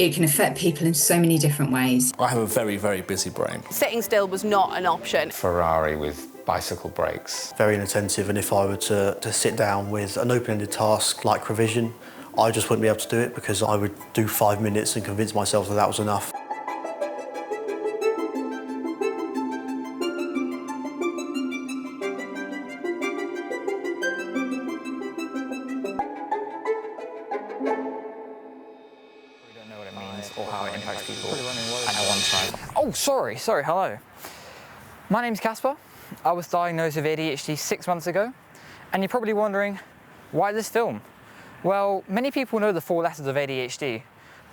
It can affect people in so many different ways. I have a very, very busy brain. Sitting still was not an option. Ferrari with bicycle brakes. Very inattentive, and if I were to sit down with an open-ended task like revision, I just wouldn't be able to do it because I would do 5 minutes and convince myself that that was enough. Or how it impacts people. And I want to try. Oh, sorry, hello. My name's Casper. I was diagnosed with ADHD 6 months ago, and you're probably wondering, why this film? Well, many people know the 4 letters of ADHD,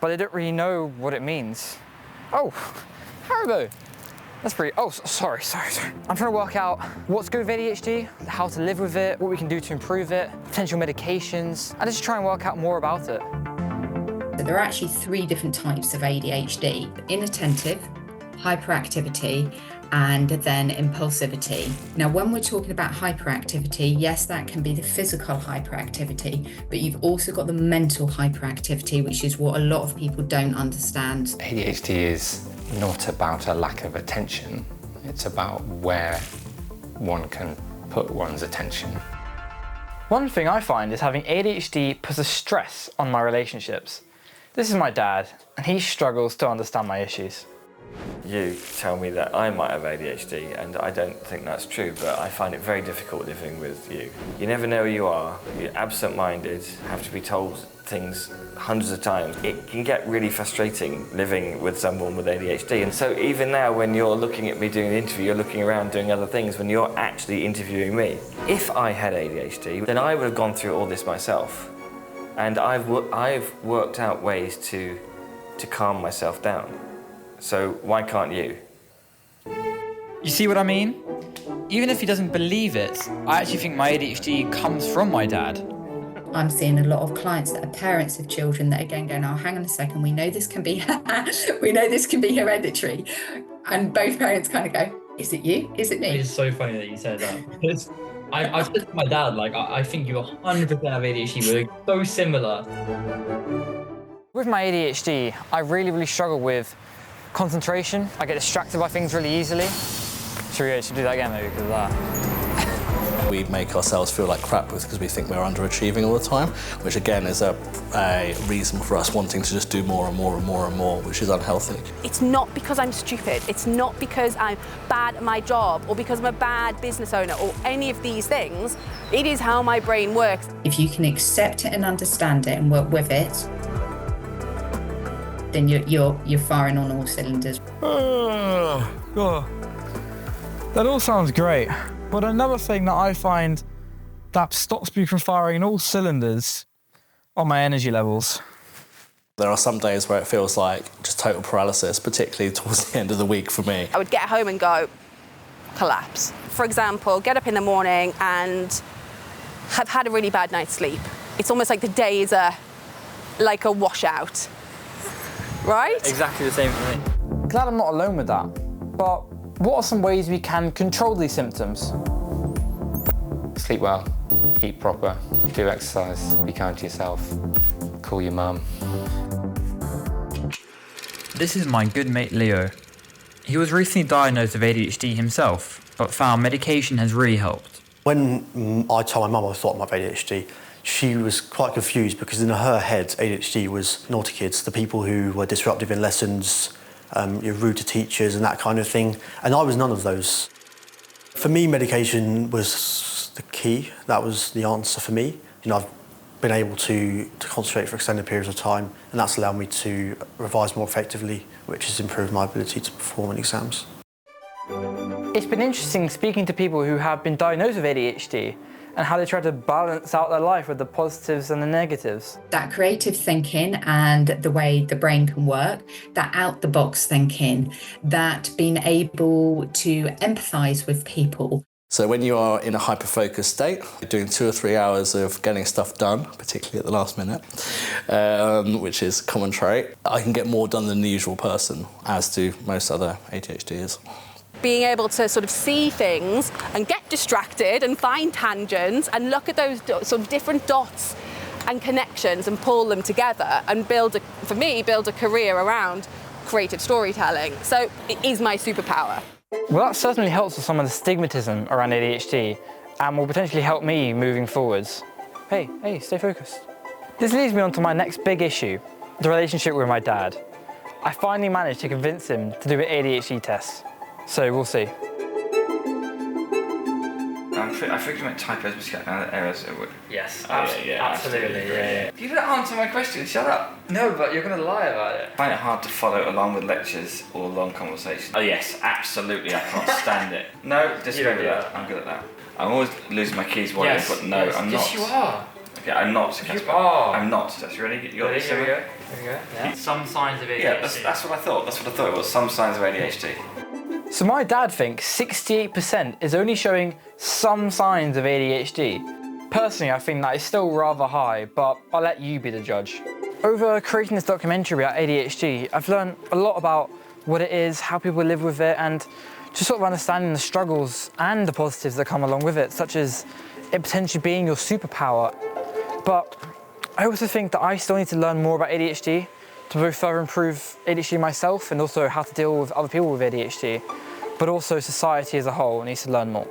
but they don't really know what it means. Oh, Haribo. That's pretty, oh, sorry. I'm trying to work out what's good with ADHD, how to live with it, what we can do to improve it, potential medications, and just try and work out more about it. There are actually 3 different types of ADHD: inattentive, hyperactivity, and then impulsivity. Now, when we're talking about hyperactivity, yes, that can be the physical hyperactivity, but you've also got the mental hyperactivity, which is what a lot of people don't understand. ADHD is not about a lack of attention, it's about where one can put one's attention. One thing I find is having ADHD puts a stress on my relationships. This is my dad, and he struggles to understand my issues. You tell me that I might have ADHD, and I don't think that's true, but I find it very difficult living with you. You never know who you are, you're absent-minded, have to be told things hundreds of times. It can get really frustrating living with someone with ADHD, and so even now when you're looking at me doing the interview, you're looking around doing other things when you're actually interviewing me. If I had ADHD, then I would have gone through all this myself. And I've worked out ways to calm myself down. So why can't you? You see what I mean? Even if he doesn't believe it, I actually think my ADHD comes from my dad. I'm seeing a lot of clients that are parents of children that again going, oh, hang on a second, we know this can be hereditary. And both parents kind of go, is it you? Is it me? It's so funny that you said that. I said to my dad, like, I think you 100% have ADHD. We're so similar. With my ADHD, I really struggle with concentration. I get distracted by things really easily. Should do that again maybe because of that? We make ourselves feel like crap because we think we're underachieving all the time, which again is a reason for us wanting to just do more and more, which is unhealthy. It's not because I'm stupid, it's not because I'm bad at my job or because I'm a bad business owner or any of these things. It is how my brain works. If you can accept it and understand it and work with it, then you're firing on all cylinders. That all sounds great. But another thing that I find that stops me from firing in all cylinders are my energy levels. There are some days where it feels like just total paralysis, particularly towards the end of the week for me. I would get home and go, collapse. For example, get up in the morning and have had a really bad night's sleep. It's almost like the day is like a washout, right? Exactly the same for me. Glad I'm not alone with that, but what are some ways we can control these symptoms? Sleep well, eat proper, do exercise, be kind to yourself, call your mum. This is my good mate Leo. He was recently diagnosed with ADHD himself, but found medication has really helped. When I told my mum I thought I might have ADHD, she was quite confused because in her head, ADHD was naughty kids, the people who were disruptive in lessons, you're rude to teachers and that kind of thing. And I was none of those. For me, medication was the key. That was the answer for me. You know, I've been able to concentrate for extended periods of time, and that's allowed me to revise more effectively, which has improved my ability to perform in exams. It's been interesting speaking to people who have been diagnosed with ADHD and how they try to balance out their life with the positives and the negatives. That creative thinking and the way the brain can work, that out-the-box thinking, that being able to empathise with people. So when you are in a hyper-focused state, doing 2 or 3 hours of getting stuff done, particularly at the last minute, which is a common trait, I can get more done than the usual person, as do most other ADHDers. Being able to sort of see things and get distracted and find tangents and look at those sort of different dots and connections and pull them together and build a career around creative storytelling. So it is my superpower. Well, that certainly helps with some of the stigmatism around ADHD and will potentially help me moving forwards. Hey, stay focused. This leads me on to my next big issue, the relationship with my dad. I finally managed to convince him to do an ADHD test, so we'll see. I think you meant typos, mistakes, and errors. Yes, absolutely. Yeah. You didn't answer my question, shut up. No, but you're going to lie about it. I find it hard to follow along with lectures or long conversations. Oh yes, absolutely, I can't stand it. No, disagree with that. I'm good at that. I'm always losing my keys while I put no, I'm not. Yes, you are. Okay, I'm not. You are. I'm not. That's ready? You got this? Here we go. Yeah. Some signs of ADHD. Yeah, that's what I thought. That's what I thought it was. Some signs of ADHD. So my dad thinks 68% is only showing some signs of ADHD. Personally, I think that is still rather high, but I'll let you be the judge. Over creating this documentary about ADHD, I've learned a lot about what it is, how people live with it, and just sort of understanding the struggles and the positives that come along with it, such as it potentially being your superpower. But I also think that I still need to learn more about ADHD to both further improve ADHD myself and also how to deal with other people with ADHD, but also society as a whole needs to learn more.